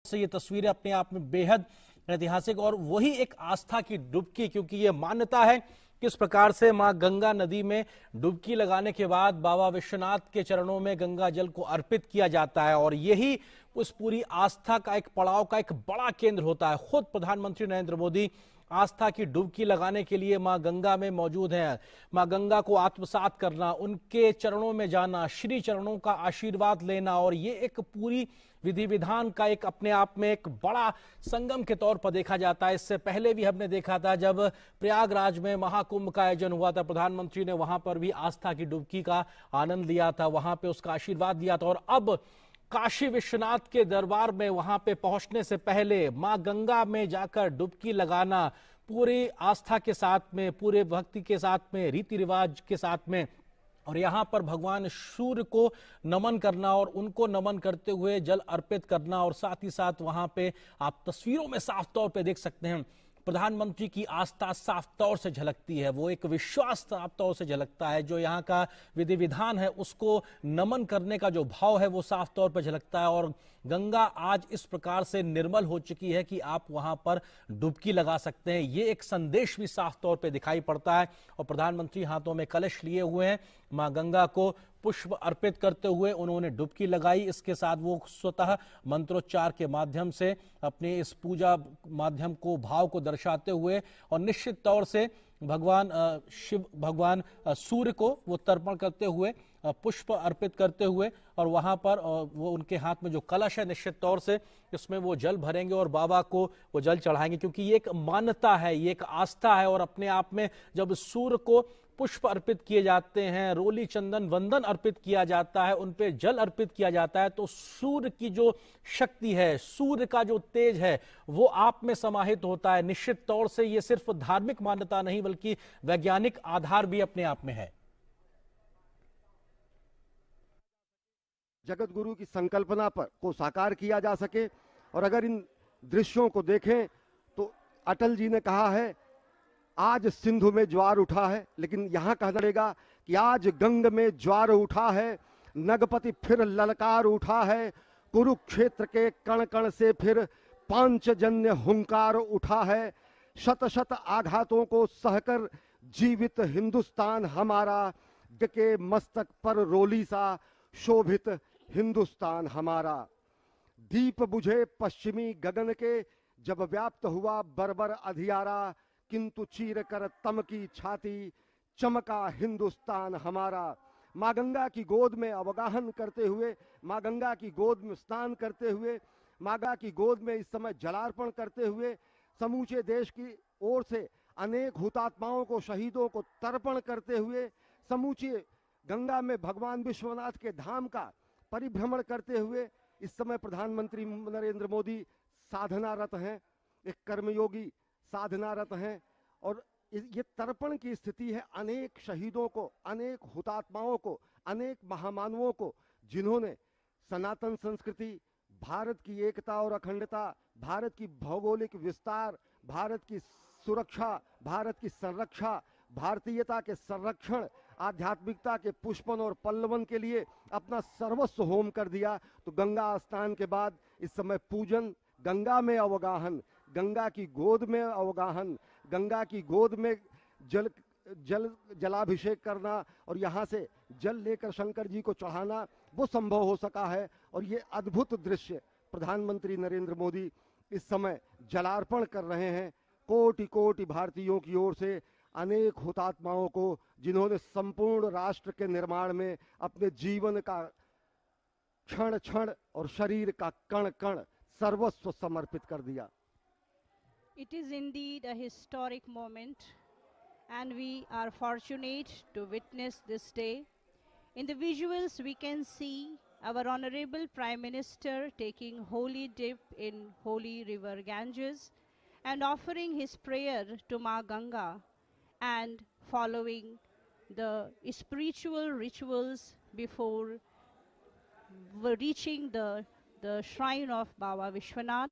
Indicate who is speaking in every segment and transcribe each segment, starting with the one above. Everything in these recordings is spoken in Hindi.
Speaker 1: से ये तस्वीरें अपने आप में बेहद ऐतिहासिक और वही एक आस्था की डुबकी, क्योंकि ये मान्यता है किस प्रकार से मां गंगा नदी में डुबकी लगाने के बाद बाबा विश्वनाथ के चरणों में गंगा जल को अर्पित किया जाता है और यही उस पूरी आस्था का एक पड़ाव का एक बड़ा केंद्र होता है। खुद प्रधानमंत्री नरेंद्र मोदी आस्था की डुबकी लगाने के लिए मां गंगा में मौजूद हैं। मां गंगा को आत्मसात करना, उनके चरणों में जाना, श्री चरणों का आशीर्वाद लेना और ये एक पूरी विधि विधान का एक अपने आप में एक बड़ा संगम के तौर पर देखा जाता है। इससे पहले भी हमने देखा था जब प्रयागराज में महाकुंभ का आयोजन हुआ था, प्रधानमंत्री ने वहां पर भी आस्था की डुबकी का आनंद लिया था, वहां पे उसका आशीर्वाद लिया था। और अब काशी विश्वनाथ के दरबार में वहां पे पहुंचने से पहले मां गंगा में जाकर डुबकी लगाना पूरी आस्था के साथ में, पूरे भक्ति के साथ में, रीति रिवाज के साथ में, और यहाँ पर भगवान सूर्य को नमन करना और उनको नमन करते हुए जल अर्पित करना। और साथ ही साथ वहां पे आप तस्वीरों में साफ तौर पे देख सकते हैं प्रधानमंत्री की आस्था साफ तौर से झलकती है, वो एक विश्वास साफ तौर से झलकता है। जो यहाँ का विधि विधान है उसको नमन करने का जो भाव है वो साफ तौर पर झलकता है। और गंगा आज इस प्रकार से निर्मल हो चुकी है कि आप वहां पर डुबकी लगा सकते हैं, ये एक संदेश भी साफ तौर पे दिखाई पड़ता है। और प्रधानमंत्री हाथों में कलश लिए हुए हैं, मां गंगा को पुष्प अर्पित करते हुए उन्होंने डुबकी लगाई। इसके साथ वो स्वतः मंत्रोच्चार के माध्यम से अपने इस पूजा माध्यम को, भाव को दर्शाते हुए और निश्चित तौर से भगवान शिव, भगवान सूर्य को वो तर्पण करते हुए, पुष्प अर्पित करते हुए, और वहां पर वो उनके हाथ में जो कलश है निश्चित तौर से इसमें वो जल भरेंगे और बाबा को वो जल चढ़ाएंगे, क्योंकि ये एक मान्यता है, ये एक आस्था है। और अपने आप में जब सूर्य को पुष्प अर्पित किए जाते हैं, रोली चंदन वंदन अर्पित किया जाता है, उन पे जल अर्पित किया जाता है, तो सूर्य की जो शक्ति है, सूर्य का जो तेज है वो आप में समाहित होता है। निश्चित तौर से ये सिर्फ धार्मिक मान्यता नहीं बल्कि वैज्ञानिक आधार भी अपने आप में है।
Speaker 2: जगत गुरु की संकल्पना पर को साकार किया जा सके। और अगर इन दृश्यों को देखें तो अटल जी ने कहा है आज सिंधु में ज्वार उठा है, लेकिन यहां कहना पड़ेगा कि आज गंग में ज्वार उठा है, नगपति फिर ललकार उठा है, कुरुक्षेत्र के कण कण से फिर पांचजन्य हुंकार उठा है, शत शत आघातों को सहकर जीवित हिंदुस्तान हमारा, के मस्तक पर रोली सा शोभित हिंदुस्तान हमारा। दीप बुझे पश्चिमी गगन के जब व्याप्त हुआ बर्बर अधियारा, किंतु चीर कर तम की छाती चमका हिंदुस्तान हमारा। मां गंगा की गोद में अवगाहन करते हुए, मां गंगा की गोद में स्नान करते हुए, मां गंगा की गोद में इस समय जलार्पण करते हुए समूचे देश की ओर से अनेक हुतात्माओं को, शहीदों को तर्पण करते हुए, समूचे गंगा में भगवान विश्वनाथ के धाम का परिभ्रमण करते हुए इस समय प्रधानमंत्री नरेंद्र मोदी साधनारत हैं, एक कर्मयोगी साधनारत हैं। और ये तर्पण की स्थिति है अनेक शहीदों को, अनेक हुतात्माओं को, अनेक महामानवों को, जिन्होंने सनातन संस्कृति, भारत की एकता और अखंडता, भारत की भौगोलिक विस्तार, भारत की सुरक्षा, भारत की संरक्षा, भारतीयता के संरक्षण, आध्यात्मिकता के पुष्पन और पल्लवन के लिए अपना सर्वस्व होम कर दिया। तो गंगा स्नान के बाद इस समय पूजन, गंगा में अवगाहन, गंगा की गोद में अवगाहन, गंगा की गोद में जलाभिषेक करना और यहाँ से जल लेकर शंकर जी को चढ़ाना, वो संभव हो सका है। और ये अद्भुत दृश्य प्रधानमंत्री नरेंद्र मोदी इस समय जलार्पण कर रहे हैं कोटि कोटि भारतीयों की ओर से अनेक हुतात्माओं को, जिन्होंने संपूर्ण राष्ट्र के निर्माण में अपने जीवन का क्षण क्षण और शरीर का कण कण सर्वस्व समर्पित कर दिया।
Speaker 3: It is indeed a historic moment, and we are fortunate to witness this day. In the visuals, we can see our Honorable Prime Minister taking holy dip in holy river Ganges and offering his prayer to Ma Ganga and following the spiritual rituals before reaching the shrine of Baba Vishwanath.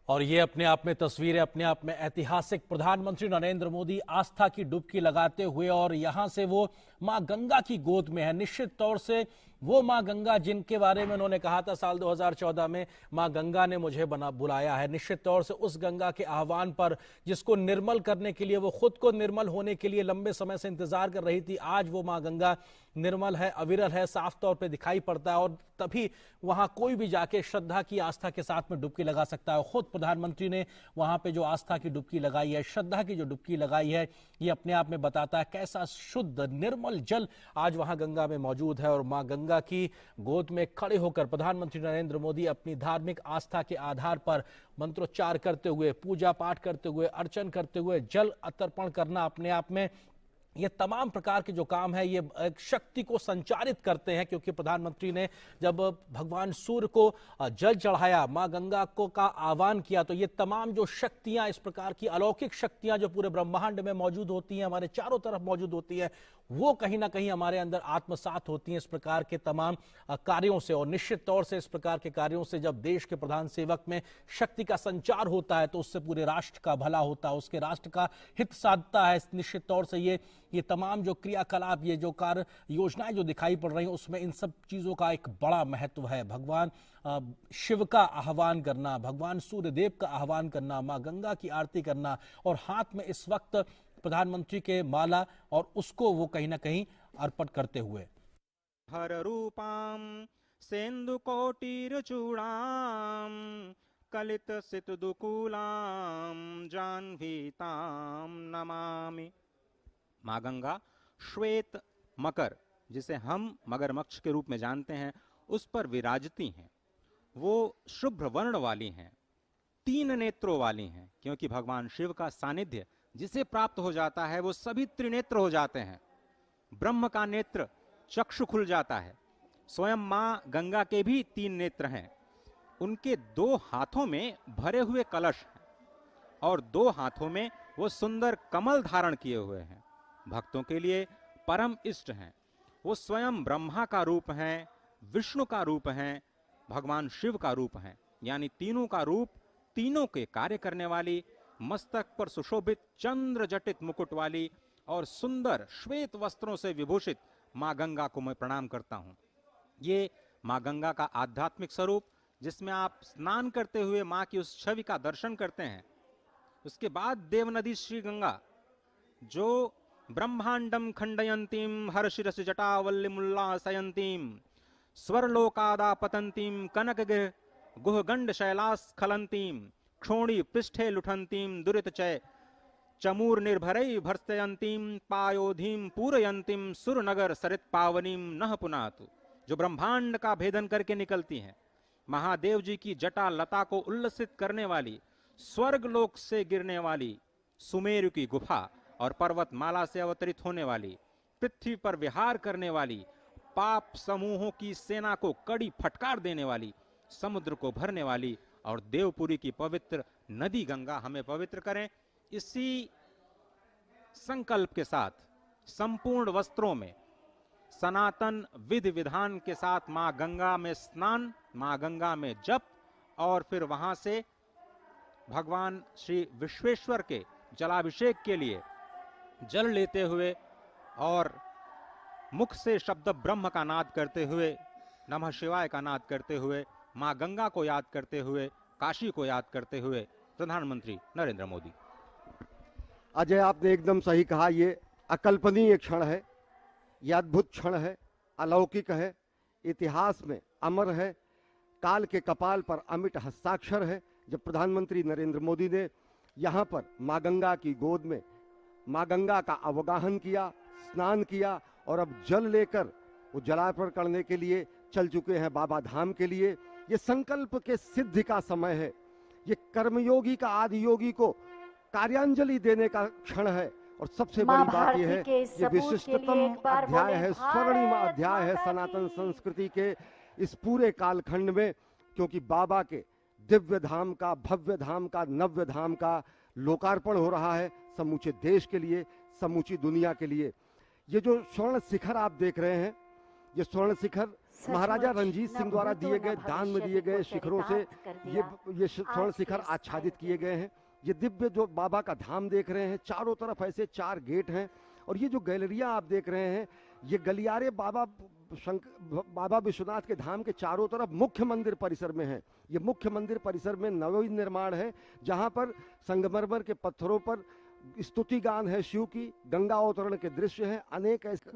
Speaker 1: और ये अपने आप में तस्वीरें अपने आप में ऐतिहासिक, प्रधानमंत्री नरेंद्र मोदी आस्था की डुबकी लगाते हुए और यहां से वो मां गंगा की गोद में है। निश्चित तौर से वो माँ गंगा जिनके बारे में उन्होंने कहा था साल 2014 में, माँ गंगा ने मुझे बुलाया है। निश्चित तौर से उस गंगा के आह्वान पर, जिसको निर्मल करने के लिए, वो खुद को निर्मल होने के लिए लंबे समय से इंतजार कर रही थी, आज वो माँ गंगा निर्मल है, अविरल है, साफ तौर पे दिखाई पड़ता है। और तभी वहां कोई भी जाके श्रद्धा की, आस्था के साथ में डुबकी लगा सकता है। खुद प्रधानमंत्री ने वहां पे जो आस्था की डुबकी लगाई है, श्रद्धा की जो डुबकी लगाई है, ये अपने आप में बताता है कैसा शुद्ध निर्मल जल आज वहां गंगा में मौजूद है। और मां गंगा की गोद में खड़े होकर प्रधानमंत्री नरेंद्र मोदी अपनी धार्मिक आस्था के आधार पर मंत्रोच्चार करते हुए, पूजा पाठ करते हुए, अर्चन करते हुए, जल अर्पण करना अपने आप में, ये तमाम प्रकार के जो काम है, ये एक शक्ति को संचारित करते हैं। क्योंकि प्रधानमंत्री ने जब भगवान सूर्य को जल चढ़ाया, मां गंगा को का आह्वान किया, तो ये तमाम जो शक्तियां, इस प्रकार की अलौकिक शक्तियां जो पूरे ब्रह्मांड में मौजूद होती हैं, हमारे चारों तरफ मौजूद होती है, वो कहीं ना कहीं हमारे अंदर आत्मसात होती हैं इस प्रकार के तमाम कार्यों से। और निश्चित तौर से इस प्रकार के कार्यों से जब देश के प्रधान सेवक में शक्ति का संचार होता है, तो उससे पूरे राष्ट्र का भला होता है, उसके राष्ट्र का हित साधता है। निश्चित तौर से ये तमाम जो क्रियाकलाप, ये जो कार्य योजनाएं जो दिखाई पड़ रही हैं, उसमें इन सब चीजों का एक बड़ा महत्व है। भगवान शिव का आह्वान करना, भगवान सूर्यदेव का आह्वान करना, मां गंगा की आरती करना, और हाथ में इस वक्त प्रधानमंत्री के माला, और उसको वो कहीं ना कहीं अर्पण करते हुए,
Speaker 4: हर रूपाम सेन्दुकोटिरचूड़ाम कलित सितदुकूलाम जाह्नवीताम नमामि। माँ गंगा श्वेत मकर, जिसे हम मगरमच्छ के रूप में जानते हैं, उस पर विराजती हैं। वो शुभ्र वर्ण वाली हैं, 3 नेत्रों वाली हैं, क्योंकि भगवान शिव का सानिध्य जिसे प्राप्त हो जाता है, वो सभी त्रिनेत्र हो जाते हैं। ब्रह्म का नेत्र चक्षु खुल जाता है। स्वयं मां गंगा के भी 3 नेत्र हैं। उनके 2 हाथों में भरे हुए कलश हैं, और 2 हाथों में वो सुंदर कमल धारण किए हुए हैं। भक्तों के लिए परम इष्ट हैं। वो स्वयं ब्रह्मा का रूप हैं, विष्णु का रूप हैं, भगवान शिव का रूप हैं, यानी तीनों का रूप, तीनों के कार्य करने वाली, मस्तक पर सुशोभित चंद्र जटित मुकुट वाली और सुंदर श्वेत वस्त्रों से विभूषित मां गंगा को मैं प्रणाम करता हूं। ये मां गंगा का आध्यात्मिक स्वरूप, जिसमें आप स्नान करते हुए मां की उस छवि का दर्शन करते हैं। उसके बाद देवनदी श्री गंगा, जो ब्रह्मांडम खंडयंतीम हर्षिरस जटावल्लिमुल्लासयंतीम स्वरलोकादापतंतीम कनकगिर गुहगंड शैलास्खलंतीम क्षोणी पृष्ठे लुठंतीम दुरितचय चमूर निर्भरै भर्सयंतीम पायोधीम पूरयंतीम सुरनगर सरित पावनीम नह पुनातु, जो ब्रह्मांड का भेदन करके निकलती हैं। महादेव जी की जटा लता को उल्लसित करने वाली, स्वर्ग लोक से गिरने वाली सुमेरु की गुफा और पर्वतमाला से अवतरित होने वाली, पृथ्वी पर विहार करने वाली, पाप समूहों की सेना को कड़ी फटकार देने वाली, समुद्र को भरने वाली और देवपुरी की पवित्र नदी गंगा हमें पवित्र करें। इसी संकल्प के साथ संपूर्ण वस्त्रों में सनातन विधि विधान के साथ मां गंगा में स्नान, मां गंगा में जप, और फिर वहां से भगवान श्री विश्वेश्वर के जलाभिषेक के लिए जल लेते हुए और मुख से शब्द ब्रह्म का नाद करते हुए, नमः शिवाय का नाद करते हुए, मां गंगा को याद करते हुए, काशी को याद करते हुए प्रधानमंत्री नरेंद्र मोदी।
Speaker 2: अजय, आपने एकदम सही कहा। ये अकल्पनीय क्षण है, ये अद्भुत क्षण है, अलौकिक है, इतिहास में अमर है, काल के कपाल पर अमिट हस्ताक्षर है। जब प्रधानमंत्री नरेंद्र मोदी ने यहाँ पर मां गंगा की गोद में मां गंगा का अवगाहन किया, स्नान किया, और अब जल लेकर वो जलार्पण करने के लिए चल चुके हैं बाबा धाम के लिए। ये संकल्प के सिद्धि का समय है। ये कर्मयोगी का आदि योगी को कार्यांजलि देने का क्षण है। और सबसे बड़ी बात यह है, ये विशिष्टतम अध्याय है, स्वर्णिम अध्याय है सनातन संस्कृति के इस पूरे कालखंड में, क्योंकि बाबा के दिव्य धाम का, भव्य धाम का, नव्य धाम का लोकार्पण हो रहा है समूचे देश के लिए, समूची दुनिया के लिए। ये जो स्वर्ण शिखर आप देख रहे हैं, ये स्वर्ण शिखर महाराजा रंजीत सिंह द्वारा दिए गए, दान में दिए गए शिखरों से ये स्वर्ण शिखर आच्छादित किए गए हैं। ये दिव्य जो बाबा का धाम देख रहे हैं, चारों तरफ ऐसे 4 गेट हैं, और ये जो गैलरिया आप देख रहे हैं, ये गलियारे बाबा बाबा विश्वनाथ के धाम के चारों तरफ मुख्य मंदिर परिसर में है। ये मुख्य मंदिर परिसर में नवनिर्माण है, जहां पर संगमरमर के पत्थरों पर स्तुति गान है शिव की, गंगा अवतरण के दृश्य हैं, अनेक ऐसे